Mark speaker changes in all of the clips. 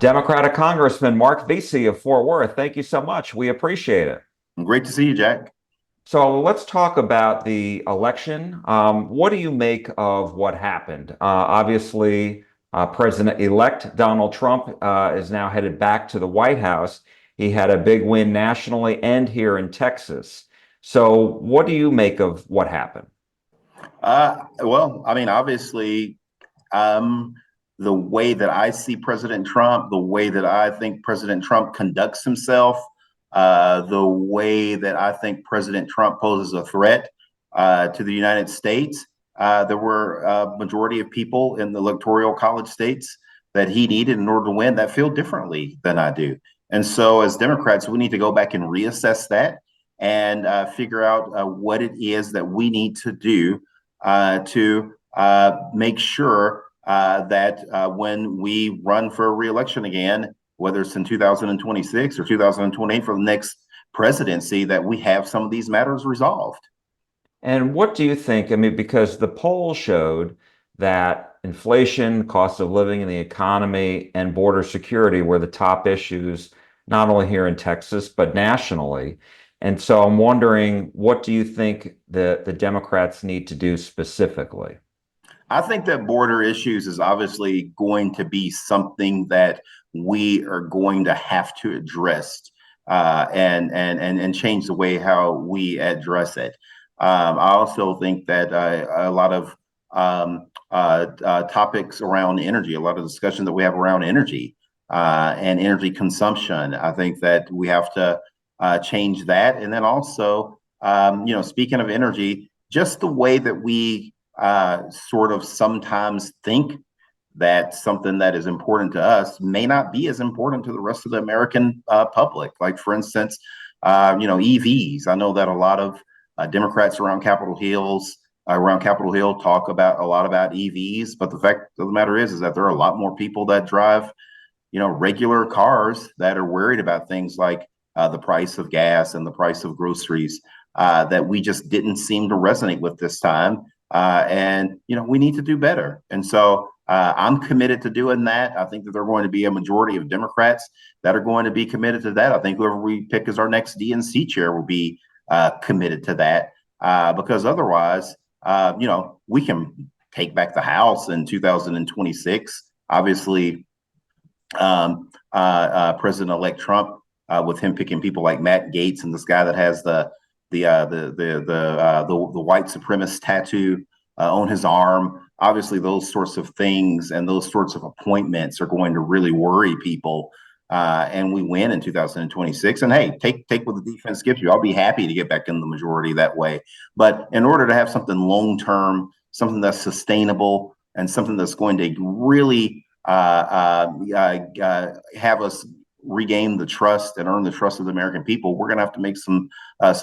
Speaker 1: Democratic Congressman Marc Veasey of Fort Worth. Thank you so much. We appreciate it.
Speaker 2: Great to see you, Jack.
Speaker 1: So let's talk about the election. What do you make of what happened? Obviously, President-elect Donald Trump is now headed back to the White House. He had a big win nationally and here in Texas. So what do you make of what happened?
Speaker 2: Obviously, um, the way that I see President Trump, the way that I think President Trump conducts himself, the way that I think President Trump poses a threat to the United States, there were a majority of people in the electoral college states that he needed in order to win that feel differently than I do. And so, as Democrats, we need to go back and reassess that and figure out what it is that we need to do to make sure that when we run for re-election again, whether it's in 2026 or 2028 for the next presidency, that we have some of these matters resolved.
Speaker 1: And what do you think? I mean, because the poll showed that inflation, cost of living in the economy, and border security were the top issues, not only here in Texas, but nationally. And so I'm wondering, what do you think the Democrats need to do specifically?
Speaker 2: I think that border issues is obviously going to be something that we are going to have to address and change the way how we address it. I also think that a lot of topics around energy, a lot of discussion that we have around energy and energy consumption, I think that we have to change that. And then also, speaking of energy, just the way that we sort of sometimes think that something that is important to us may not be as important to the rest of the American public. Like, for instance, EVs. I know that a lot of Democrats around Capitol Hill talk about a lot about EVs, but the fact of the matter is that there are a lot more people that drive, regular cars that are worried about things like the price of gas and the price of groceries that we just didn't seem to resonate with this time. We need to do better. And so I'm committed to doing that. I think that there are going to be a majority of Democrats that are going to be committed to that. I think whoever we pick as our next DNC chair will be committed to that because otherwise, we can take back the House in 2026. Obviously, President-elect Trump, with him picking people like Matt Gaetz and this guy that has the white supremacist tattoo on his arm. Obviously, those sorts of things and those sorts of appointments are going to really worry people. And we win in 2026. And hey, take what the defense gives you. I'll be happy to get back in the majority that way. But in order to have something long term, something that's sustainable, and something that's going to really have us regain the trust and earn the trust of the American people, we're going to have to make some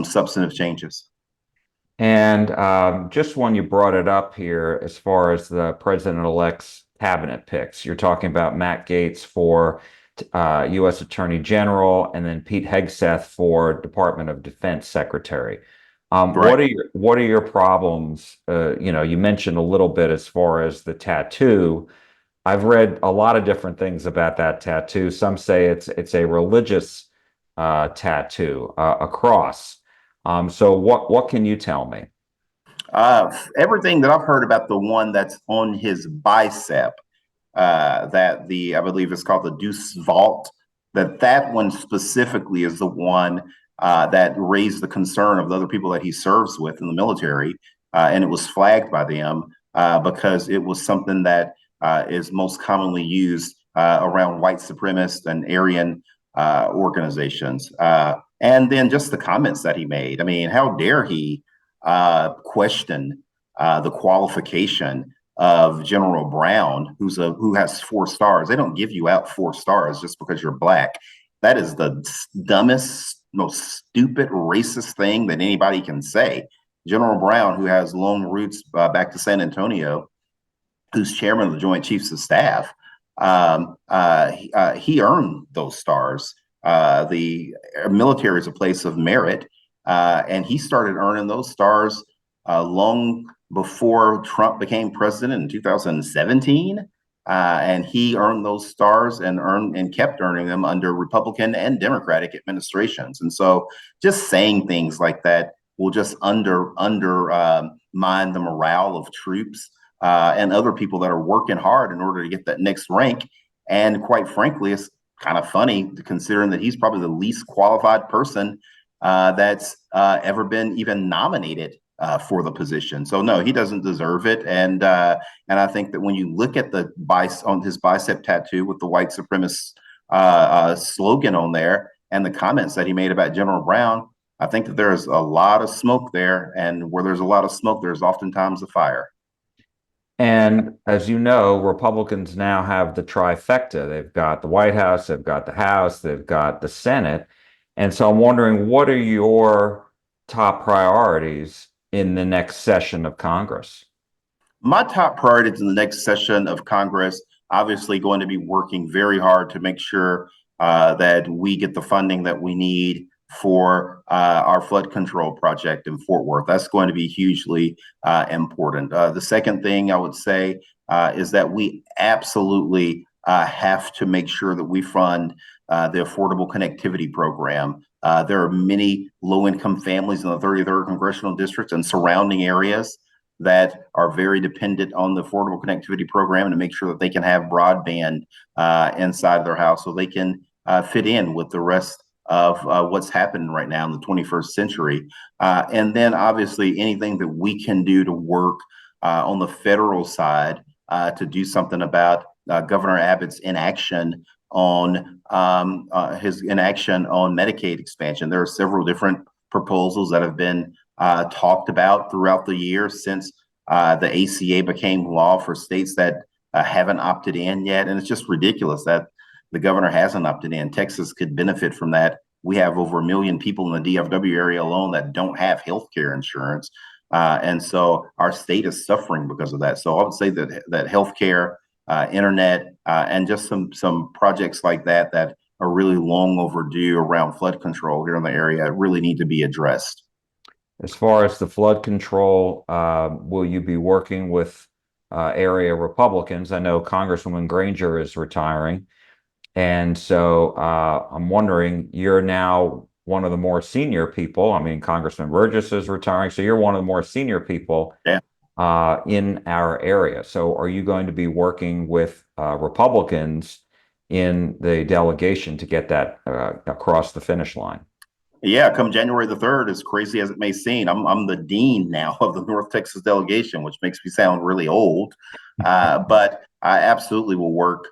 Speaker 2: substantive changes.
Speaker 1: And just when you brought it up here, as far as the president-elect's cabinet picks, you're talking about Matt Gaetz for U.S. Attorney General, and then Pete Hegseth for Department of Defense Secretary.
Speaker 2: Right.
Speaker 1: What are your problems? You mentioned a little bit as far as the tattoo. I've read a lot of different things about that tattoo. Some say it's a religious tattoo, a cross. So what can you tell me?
Speaker 2: Everything that I've heard about the one that's on his bicep, I believe it's called the Deuce Vault, that one specifically is the one that raised the concern of the other people that he serves with in the military, and it was flagged by them because it was something that is most commonly used around white supremacist and Aryan organizations. And then just the comments that he made. I mean, how dare he question the qualification of General Brown, who has 4 stars. They don't give you out 4 stars just because you're black. That is the dumbest, most stupid, racist thing that anybody can say. General Brown, who has long roots back to San Antonio, who's chairman of the Joint Chiefs of Staff, he earned those stars. The military is a place of merit, and he started earning those stars, long before Trump became president in 2017. And he earned those stars and earned and kept earning them under Republican and Democratic administrations. And so, just saying things like that will just mine the morale of troops and other people that are working hard in order to get that next rank. And quite frankly, it's kind of funny considering that he's probably the least qualified person that's ever been even nominated for the position. So no, he doesn't deserve it. And I think that when you look at the on his bicep tattoo with the white supremacist slogan on there and the comments that he made about General Brown, I think that there is a lot of smoke there. And where there's a lot of smoke, there's oftentimes a fire.
Speaker 1: And as you know, Republicans now have the trifecta. They've got the White House, they've got the House, they've got the Senate. And so I'm wondering, what are your top priorities in the next session of Congress?
Speaker 2: My top priorities in the next session of Congress, obviously going to be working very hard to make sure that we get the funding that we need for our flood control project in Fort Worth. That's going to be hugely important. The second thing I would say is that we absolutely have to make sure that we fund the Affordable Connectivity Program. There are many low-income families in the 33rd Congressional District and surrounding areas that are very dependent on the Affordable Connectivity Program to make sure that they can have broadband inside of their house so they can fit in with the rest of what's happening right now in the 21st century. And then obviously anything that we can do to work on the federal side to do something about Governor Abbott's inaction on his inaction on Medicaid expansion. There are several different proposals that have been talked about throughout the year since the ACA became law for states that haven't opted in yet. And it's just ridiculous that the governor hasn't opted in. Texas could benefit from that. We have over 1 million people in the DFW area alone that don't have health care insurance. And so our state is suffering because of that. So I would say that healthcare, internet, and just some projects like that that are really long overdue around flood control here in the area really need to be addressed.
Speaker 1: As far as the flood control, will you be working with area Republicans? I know Congresswoman Granger is retiring. And so I'm wondering, you're now one of the more senior people. I mean, Congressman Burgess is retiring, so you're one of the more senior people
Speaker 2: Yeah.
Speaker 1: in our area. So are you going to be working with Republicans in the delegation to get that across the finish line?
Speaker 2: Yeah, come January the 3rd, as crazy as it may seem, I'm the dean now of the North Texas delegation, which makes me sound really old. But I absolutely will work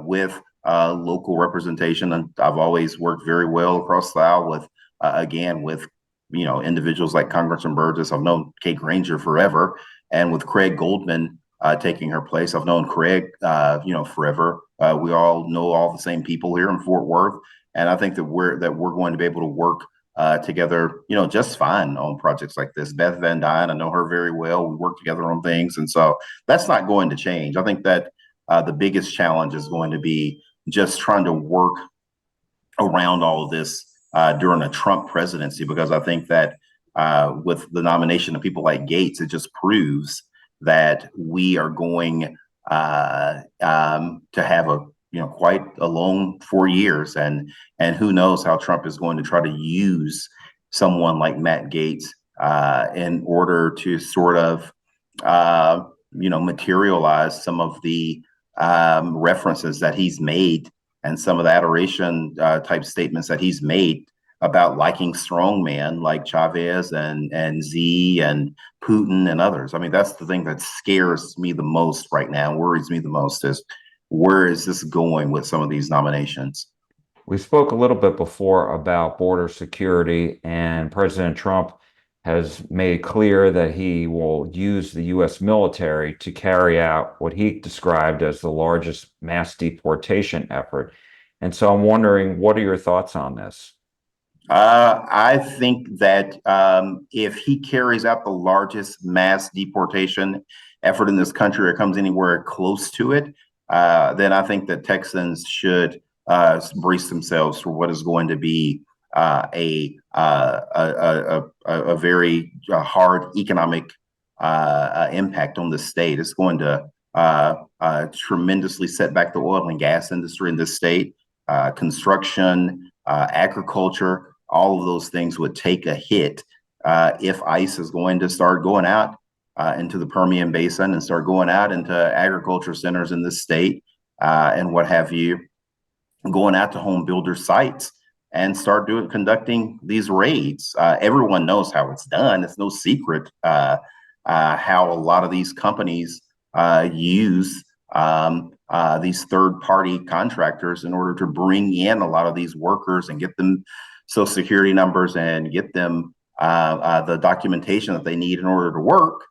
Speaker 2: with local representation. And I've always worked very well across the aisle with, again, with individuals like Congressman Burgess. I've known Kate Granger forever, and with Craig Goldman taking her place, I've known Craig, forever. We all know all the same people here in Fort Worth. And I think that we're going to be able to work together, just fine on projects like this. Beth Van Dyne, I know her very well. We work together on things, and so that's not going to change. I think that the biggest challenge is going to be just trying to work around all of this during a Trump presidency, because I think that with the nomination of people like Gates, it just proves that we are going to have a quite a long 4 years, and who knows how Trump is going to try to use someone like Matt Gates in order to sort of materialize some of the references that he's made and some of the adoration type statements that he's made about liking strong men like Chavez and Z and Putin and others. I mean, that's the thing that scares me the most right now, worries me the most, is where is this going with some of these nominations?
Speaker 1: We spoke a little bit before about border security, and President Trump has made clear that he will use the U.S. military to carry out what he described as the largest mass deportation effort. And so I'm wondering, what are your thoughts on this?
Speaker 2: I think that if he carries out the largest mass deportation effort in this country or comes anywhere close to it, then I think that Texans should brace themselves for what is going to be a very hard economic impact on the state. It's going to tremendously set back the oil and gas industry in this state, construction, agriculture, all of those things would take a hit if ICE is going to start going out into the Permian Basin and start going out into agriculture centers in this state and what have you, going out to home builder sites and start conducting these raids. Everyone knows how it's done. It's no secret how a lot of these companies use these third-party contractors in order to bring in a lot of these workers and get them social security numbers and get them the documentation that they need in order to work.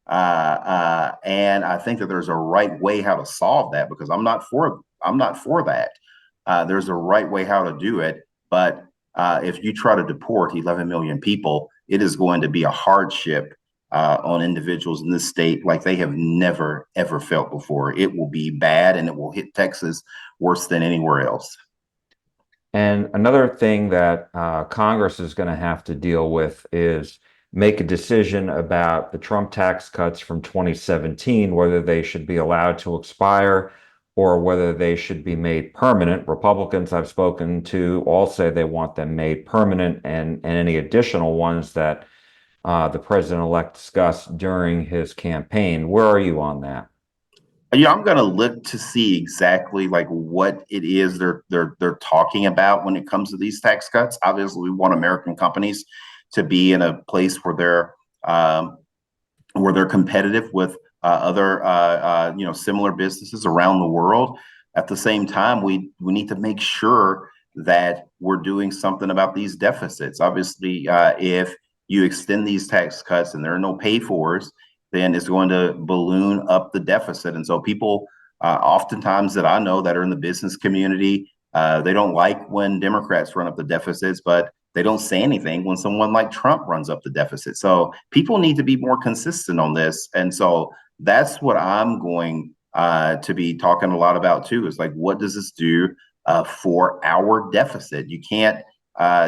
Speaker 2: And I think that there's a right way how to solve that, because I'm not for that. There's a right way how to do it, but if you try to deport 11 million people, it is going to be a hardship on individuals in this state like they have never, ever felt before. It will be bad, and it will hit Texas worse than anywhere else.
Speaker 1: And another thing that Congress is going to have to deal with is make a decision about the Trump tax cuts from 2017, whether they should be allowed to expire or whether they should be made permanent. Republicans I've spoken to all say they want them made permanent, and any additional ones that the president-elect discussed during his campaign. Where are you on that?
Speaker 2: Yeah, I'm going to look to see exactly like what it is they're talking about when it comes to these tax cuts. Obviously, we want American companies to be in a place where they're competitive with other similar businesses around the world. At the same time, we need to make sure that we're doing something about these deficits. Obviously, if you extend these tax cuts and there are no pay fors, then it's going to balloon up the deficit. And so people oftentimes that I know that are in the business community, they don't like when Democrats run up the deficits, but they don't say anything when someone like Trump runs up the deficit. So people need to be more consistent on this. And so that's what I'm going to be talking a lot about too, is like, what does this do for our deficit? You can't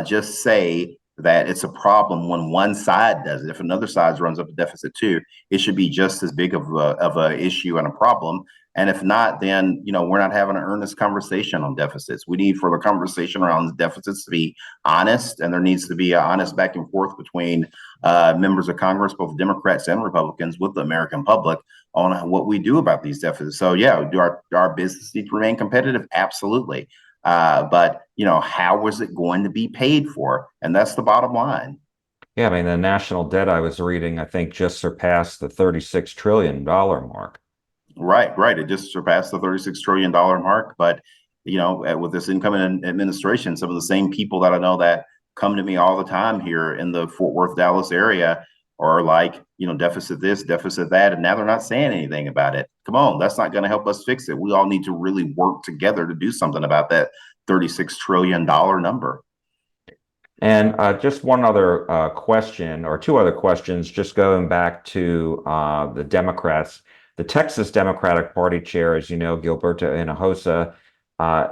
Speaker 2: just say that it's a problem when one side does it. If another side runs up a deficit too, it should be just as big of a issue and a problem. And if not, then we're not having an earnest conversation on deficits. We need for the conversation around the deficits to be honest, and there needs to be an honest back and forth between members of Congress, both Democrats and Republicans, with the American public on what we do about these deficits. So yeah, do our business need to remain competitive? Absolutely. But how is it going to be paid for? And that's the bottom line.
Speaker 1: Yeah, I mean, the national debt I was reading, I think, just surpassed the $36 trillion mark.
Speaker 2: Right. It just surpassed the $36 trillion mark. But, with this incoming administration, some of the same people that I know that come to me all the time here in the Fort Worth, Dallas area are like, deficit this, deficit that. And now they're not saying anything about it. Come on, that's not going to help us fix it. We all need to really work together to do something about that $36 trillion number.
Speaker 1: And just one other question, or two other questions, just going back to the Democrats. The Texas Democratic Party chair, as you know, Gilberto Hinojosa,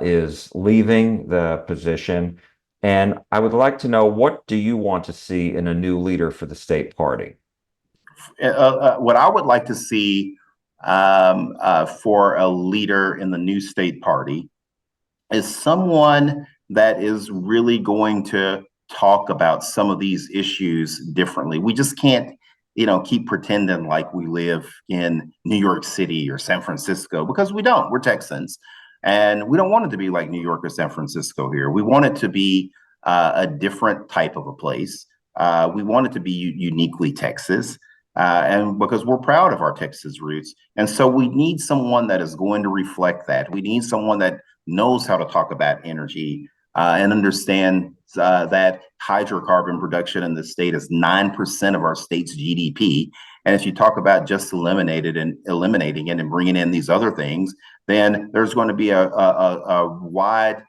Speaker 1: is leaving the position. And I would like to know, what do you want to see in a new leader for the state party?
Speaker 2: What I would like to see for a leader in the new state party is someone that is really going to talk about some of these issues differently. We just can't, keep pretending like we live in New York City or San Francisco, because we don't. We're Texans, and we don't want it to be like New York or San Francisco here. We want it to be a different type of a place. We want it to be uniquely Texas. And because we're proud of our Texas roots. And so we need someone that is going to reflect that. We need someone that knows how to talk about energy and understand that hydrocarbon production in the state is 9% of our state's GDP. And if you talk about just eliminating it and bringing in these other things, then there's going to be a wide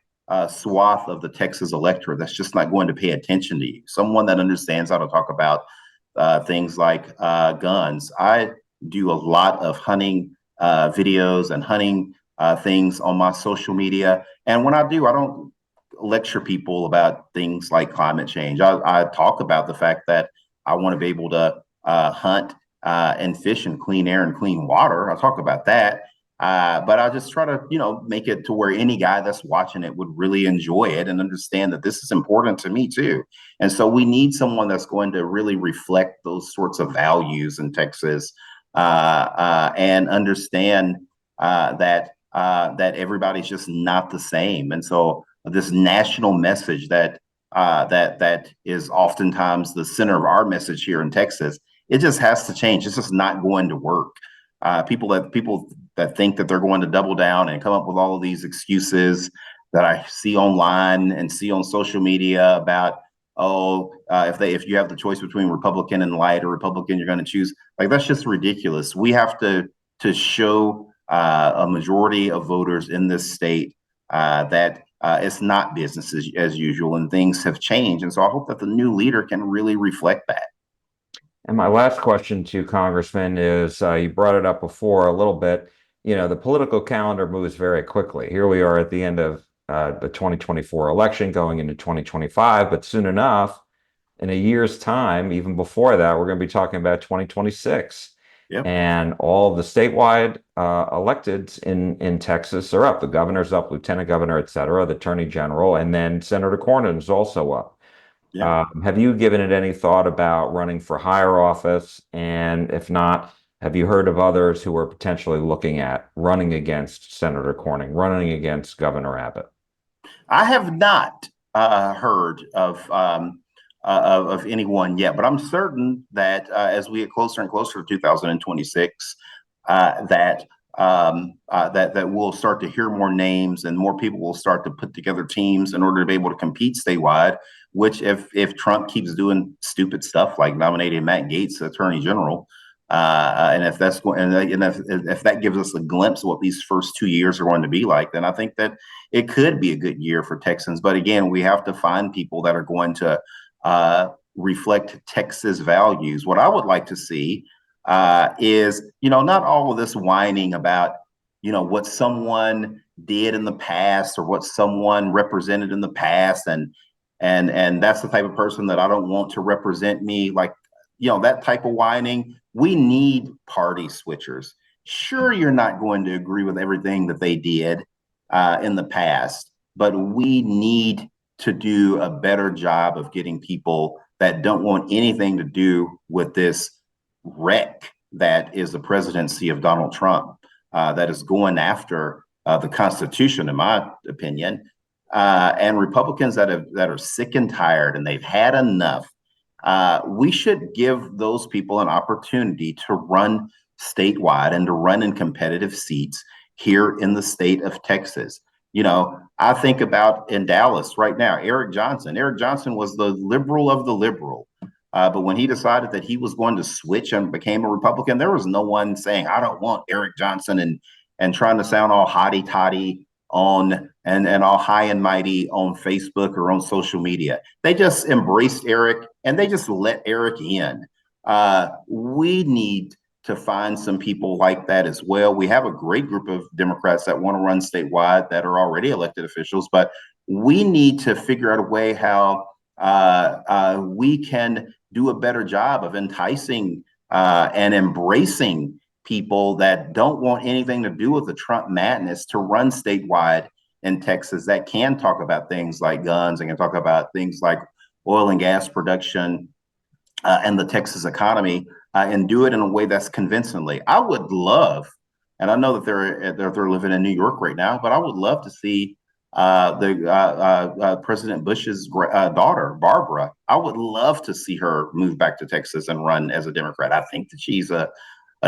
Speaker 2: swath of the Texas electorate that's just not going to pay attention to you. Someone that understands how to talk about things like guns. I do a lot of hunting videos and hunting things on my social media. And when I do, I don't lecture people about things like climate change. I talk about the fact that I want to be able to hunt and fish and clean air and clean water. I'll talk about that. But I'll just try to, make it to where any guy that's watching it would really enjoy it and understand that this is important to me too. And so we need someone that's going to really reflect those sorts of values in Texas, and understand that everybody's just not the same. And so this national message that is oftentimes the center of our message here in Texas, it just has to change. It's just not going to work. People that think that they're going to double down and come up with all of these excuses that I see online and see on social media about, if you have the choice between Republican and light or Republican, you're going to choose, like, that's just ridiculous. We have to show a majority of voters in this state that it's not business as usual and things have changed. And so I hope that the new leader can really reflect that.
Speaker 1: And my last question to you, Congressman, is you brought it up before a little bit. The political calendar moves very quickly. Here we are at the end of the 2024 election, going into 2025, but soon enough, in a year's time, even before that, we're going to be talking about 2026.
Speaker 2: Yep.
Speaker 1: And all the statewide electeds in Texas are up. The governor's up, lieutenant governor, et cetera, the attorney general, and then Senator Cornyn is also up.
Speaker 2: Yeah.
Speaker 1: Have you given it any thought about running for higher office? And if not, have you heard of others who are potentially looking at running against Senator Cornyn, running against Governor Abbott?
Speaker 2: I have not heard of anyone yet, but I'm certain that as we get closer and closer to 2026, that we'll start to hear more names and more people will start to put together teams in order to be able to compete statewide. Which, if Trump keeps doing stupid stuff like nominating Matt Gaetz Attorney General, and if that's going, and if that gives us a glimpse of what these first 2 years are going to be like, then I think that it could be a good year for Texans. But again, we have to find people that are going to reflect Texas values. What I would like to see is, not all of this whining about, what someone did in the past or what someone represented in the past, and that's the type of person that I don't want to represent me. Like, that type of whining. We need party switchers. Sure, you're not going to agree with everything that they did in the past, but we need to do a better job of getting people that don't want anything to do with this wreck that is the presidency of Donald Trump, that is going after the Constitution, in my opinion, and Republicans that are sick and tired and they've had enough. We should give those people an opportunity to run statewide and to run in competitive seats here in the state of Texas. I think about in Dallas right now, Eric Johnson. Eric Johnson was the liberal of the liberal. But when he decided that he was going to switch and became a Republican, there was no one saying, I don't want Eric Johnson, and trying to sound all hotty toddy on and all high and mighty on Facebook or on social media. They just embraced Eric and they just let Eric in. We need to find some people like that as well. We have a great group of Democrats that want to run statewide that are already elected officials, but we need to figure out a way how we can do a better job of enticing and embracing people that don't want anything to do with the Trump madness to run statewide in Texas, that can talk about things like guns and can talk about things like oil and gas production and the Texas economy, and do it in a way that's convincingly. I would love, and I know that they're living in New York right now, but I would love to see President Bush's daughter, Barbara. I would love to see her move back to Texas and run as a Democrat. I think that she's a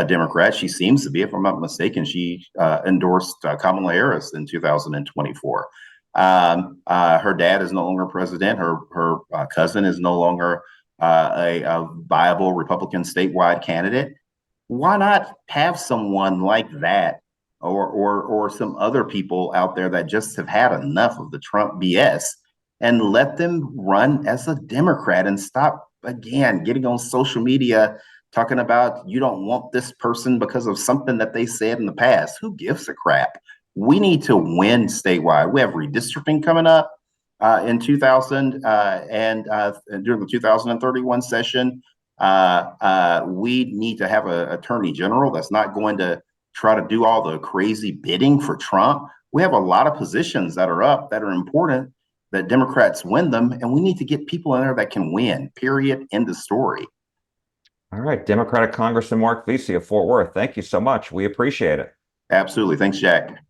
Speaker 2: Democrat. She seems to be, if I'm not mistaken. She endorsed Kamala Harris in 2024. Her dad is no longer president. Her cousin is no longer a viable Republican statewide candidate. Why not have someone like that, or some other people out there that just have had enough of the Trump BS, and let them run as a Democrat and stop again getting on social media talking about you don't want this person because of something that they said in the past. Who gives a crap? We need to win statewide. We have redistricting coming up in 2000 and during the 2031 session. We need to have an attorney general that's not going to try to do all the crazy bidding for Trump. We have a lot of positions that are up that are important that Democrats win them, and we need to get people in there that can win, period, end of story.
Speaker 1: All right, Democratic Congressman Marc Veasey of Fort Worth. Thank you so much. We appreciate it.
Speaker 2: Absolutely. Thanks, Jack.